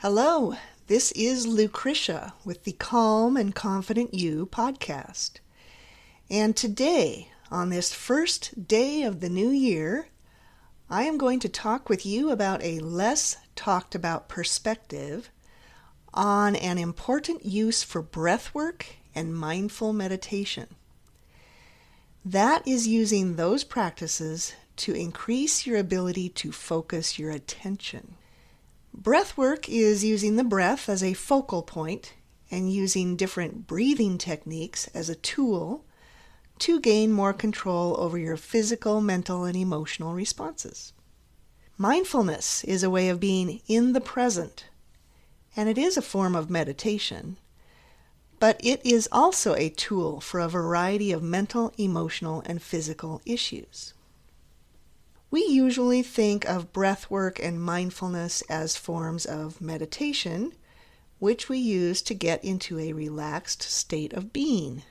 Hello, this is Lucretia with the Calm and Confident You podcast. And today, on this first day of the new year, I am going to talk with you about a less talked about perspective on an important use for breathwork and mindful meditation. That is using those practices to increase your ability to focus your attention. Breathwork is using the breath as a focal point and using different breathing techniques as a tool to gain more control over your physical, mental, and emotional responses. Mindfulness is a way of being in the present, and it is a form of meditation, but it is also a tool for a variety of mental, emotional, and physical issues. We usually think of breathwork and mindfulness as forms of meditation, which we use to get into a relaxed state of being.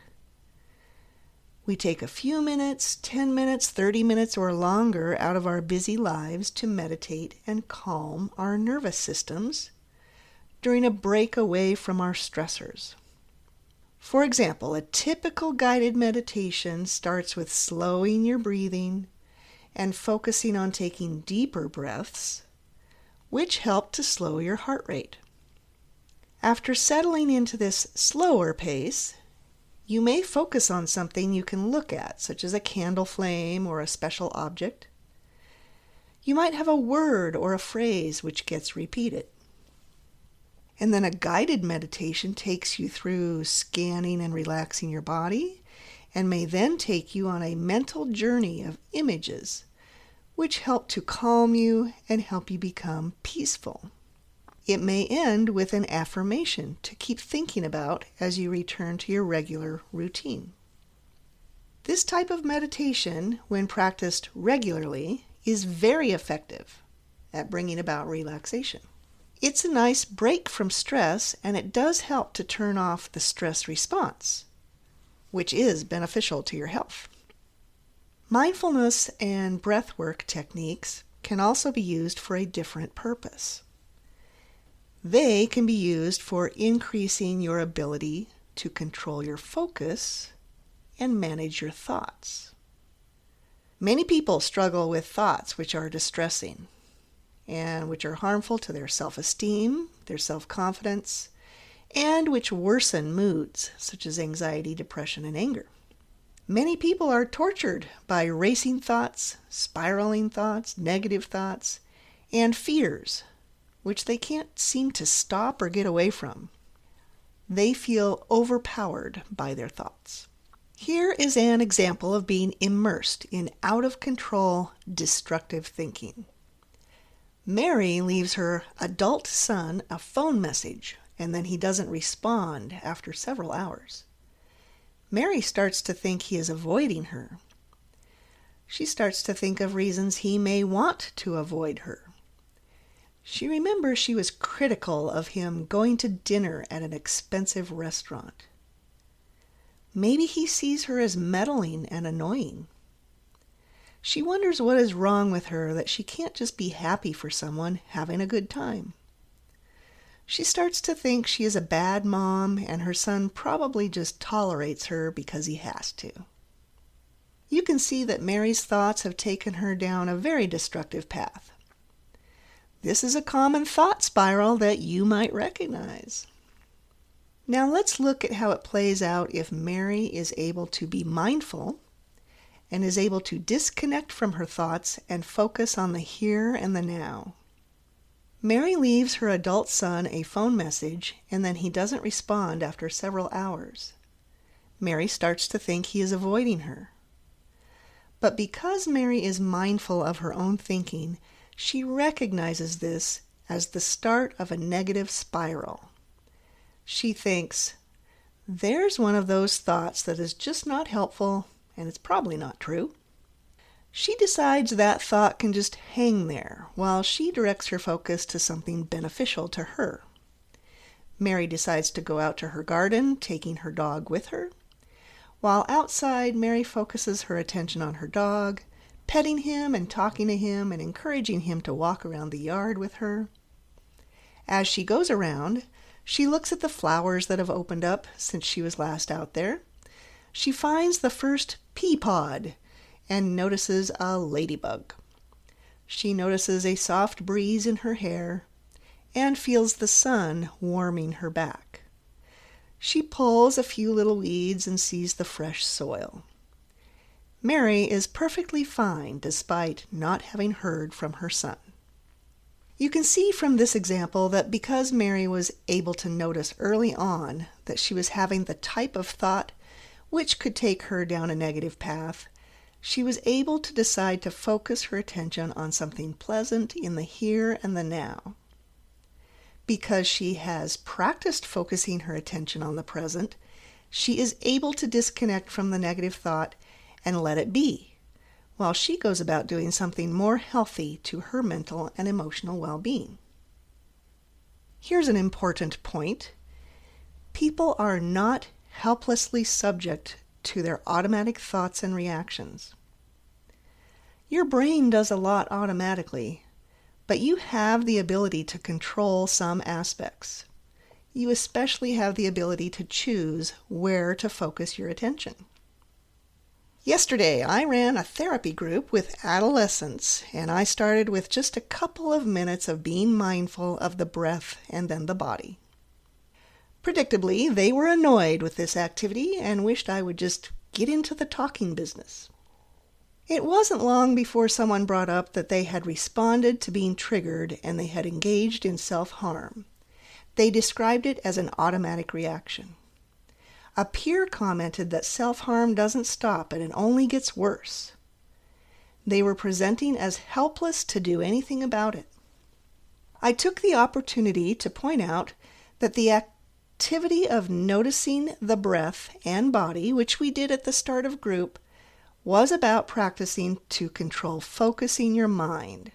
We take a few minutes, 10 minutes, 30 minutes, or longer out of our busy lives to meditate and calm our nervous systems during a break away from our stressors. For example, a typical guided meditation starts with slowing your breathing and focusing on taking deeper breaths, which help to slow your heart rate. After settling into this slower pace, you may focus on something you can look at, such as a candle flame or a special object. You might have a word or a phrase which gets repeated. And then a guided meditation takes you through scanning and relaxing your body, and may then take you on a mental journey of images which help to calm you and help you become peaceful. It may end with an affirmation to keep thinking about as you return to your regular routine. This type of meditation, when practiced regularly, is very effective at bringing about relaxation. It's a nice break from stress, and it does help to turn off the stress response, which is beneficial to your health. Mindfulness and breathwork techniques can also be used for a different purpose. They can be used for increasing your ability to control your focus and manage your thoughts. Many people struggle with thoughts which are distressing and which are harmful to their self-esteem, their self-confidence, and which worsen moods such as anxiety, depression, and anger. Many people are tortured by racing thoughts, spiraling thoughts, negative thoughts, and fears, which they can't seem to stop or get away from. They feel overpowered by their thoughts. Here is an example of being immersed in out-of-control, destructive thinking. Mary leaves her adult son a phone message, and then he doesn't respond after several hours. Mary starts to think he is avoiding her. She starts to think of reasons he may want to avoid her. She remembers she was critical of him going to dinner at an expensive restaurant. Maybe he sees her as meddling and annoying. She wonders what is wrong with her that she can't just be happy for someone having a good time. She starts to think she is a bad mom and her son probably just tolerates her because he has to. You can see that Mary's thoughts have taken her down a very destructive path. This is a common thought spiral that you might recognize. Now let's look at how it plays out if Mary is able to be mindful and is able to disconnect from her thoughts and focus on the here and the now. Mary leaves her adult son a phone message, and then he doesn't respond after several hours. Mary starts to think he is avoiding her. But because Mary is mindful of her own thinking, she recognizes this as the start of a negative spiral. She thinks, there's one of those thoughts that is just not helpful, and it's probably not true. She decides that thought can just hang there while she directs her focus to something beneficial to her. Mary decides to go out to her garden, taking her dog with her. While outside, Mary focuses her attention on her dog, petting him and talking to him and encouraging him to walk around the yard with her. As she goes around, she looks at the flowers that have opened up since she was last out there. She finds the first pea pod and notices a ladybug. She notices a soft breeze in her hair and feels the sun warming her back. She pulls a few little weeds and sees the fresh soil. Mary is perfectly fine despite not having heard from her son. You can see from this example that because Mary was able to notice early on that she was having the type of thought which could take her down a negative path, she was able to decide to focus her attention on something pleasant in the here and the now. Because she has practiced focusing her attention on the present, she is able to disconnect from the negative thought and let it be, while she goes about doing something more healthy to her mental and emotional well-being. Here's an important point. People are not helplessly subject to their automatic thoughts and reactions. Your brain does a lot automatically, but you have the ability to control some aspects. You especially have the ability to choose where to focus your attention. Yesterday, I ran a therapy group with adolescents, and I started with just a couple of minutes of being mindful of the breath and then the body. Predictably, they were annoyed with this activity and wished I would just get into the talking business. It wasn't long before someone brought up that they had responded to being triggered and they had engaged in self-harm. They described it as an automatic reaction. A peer commented that self-harm doesn't stop and it only gets worse. They were presenting as helpless to do anything about it. I took the opportunity to point out that the activity of noticing the breath and body, which we did at the start of group, was about practicing to control focusing your mind.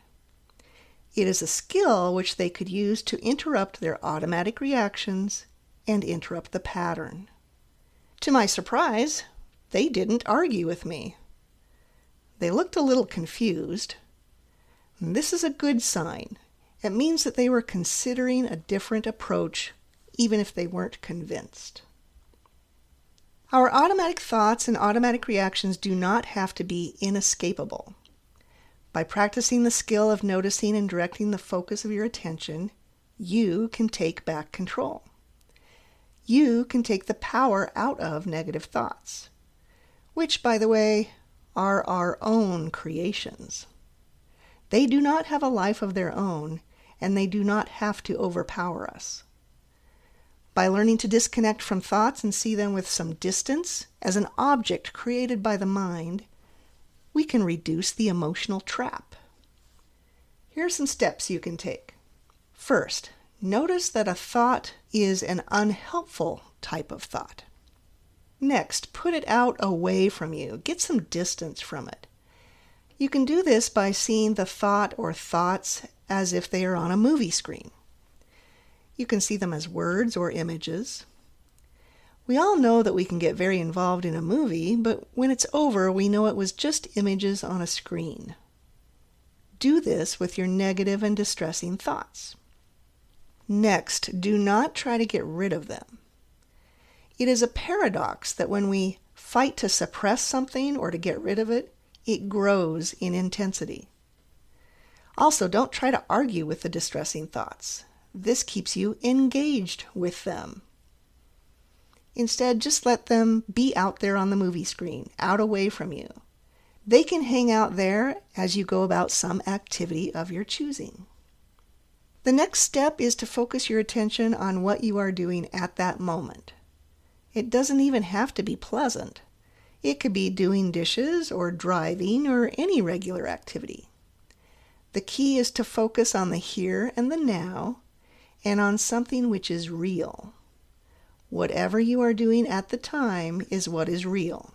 It is a skill which they could use to interrupt their automatic reactions and interrupt the pattern. To my surprise, they didn't argue with me. They looked a little confused. This is a good sign. It means that they were considering a different approach, even if they weren't convinced. Our automatic thoughts and automatic reactions do not have to be inescapable. By practicing the skill of noticing and directing the focus of your attention, you can take back control. You can take the power out of negative thoughts, which, by the way, are our own creations. They do not have a life of their own, and they do not have to overpower us. By learning to disconnect from thoughts and see them with some distance as an object created by the mind, we can reduce the emotional trap. Here are some steps you can take. First, notice that a thought is an unhelpful type of thought. Next, put it out away from you. Get some distance from it. You can do this by seeing the thought or thoughts as if they are on a movie screen. You can see them as words or images. We all know that we can get very involved in a movie, but when it's over, we know it was just images on a screen. Do this with your negative and distressing thoughts. Next, do not try to get rid of them. It is a paradox that when we fight to suppress something or to get rid of it, it grows in intensity. Also, don't try to argue with the distressing thoughts. This keeps you engaged with them. Instead, just let them be out there on the movie screen, out away from you. They can hang out there as you go about some activity of your choosing. The next step is to focus your attention on what you are doing at that moment. It doesn't even have to be pleasant. It could be doing dishes or driving or any regular activity. The key is to focus on the here and the now and on something which is real. Whatever you are doing at the time is what is real.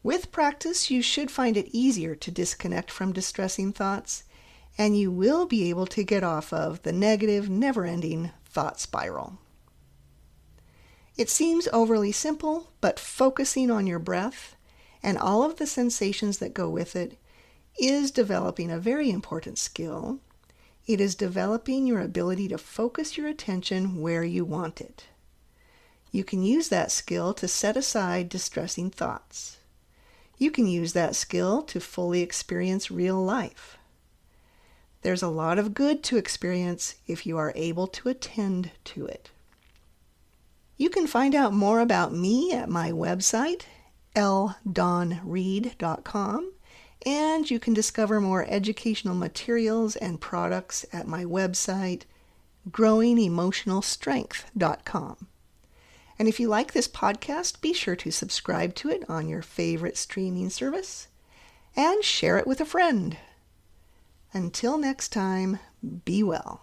With practice, you should find it easier to disconnect from distressing thoughts, and you will be able to get off of the negative, never-ending thought spiral. It seems overly simple, but focusing on your breath and all of the sensations that go with it is developing a very important skill, It is developing your ability to focus your attention where you want it. You can use that skill to set aside distressing thoughts. You can use that skill to fully experience real life. There's a lot of good to experience if you are able to attend to it. You can find out more about me at my website, ldonreed.com, and you can discover more educational materials and products at my website, growingemotionalstrength.com. And if you like this podcast, be sure to subscribe to it on your favorite streaming service and share it with a friend. Until next time, be well.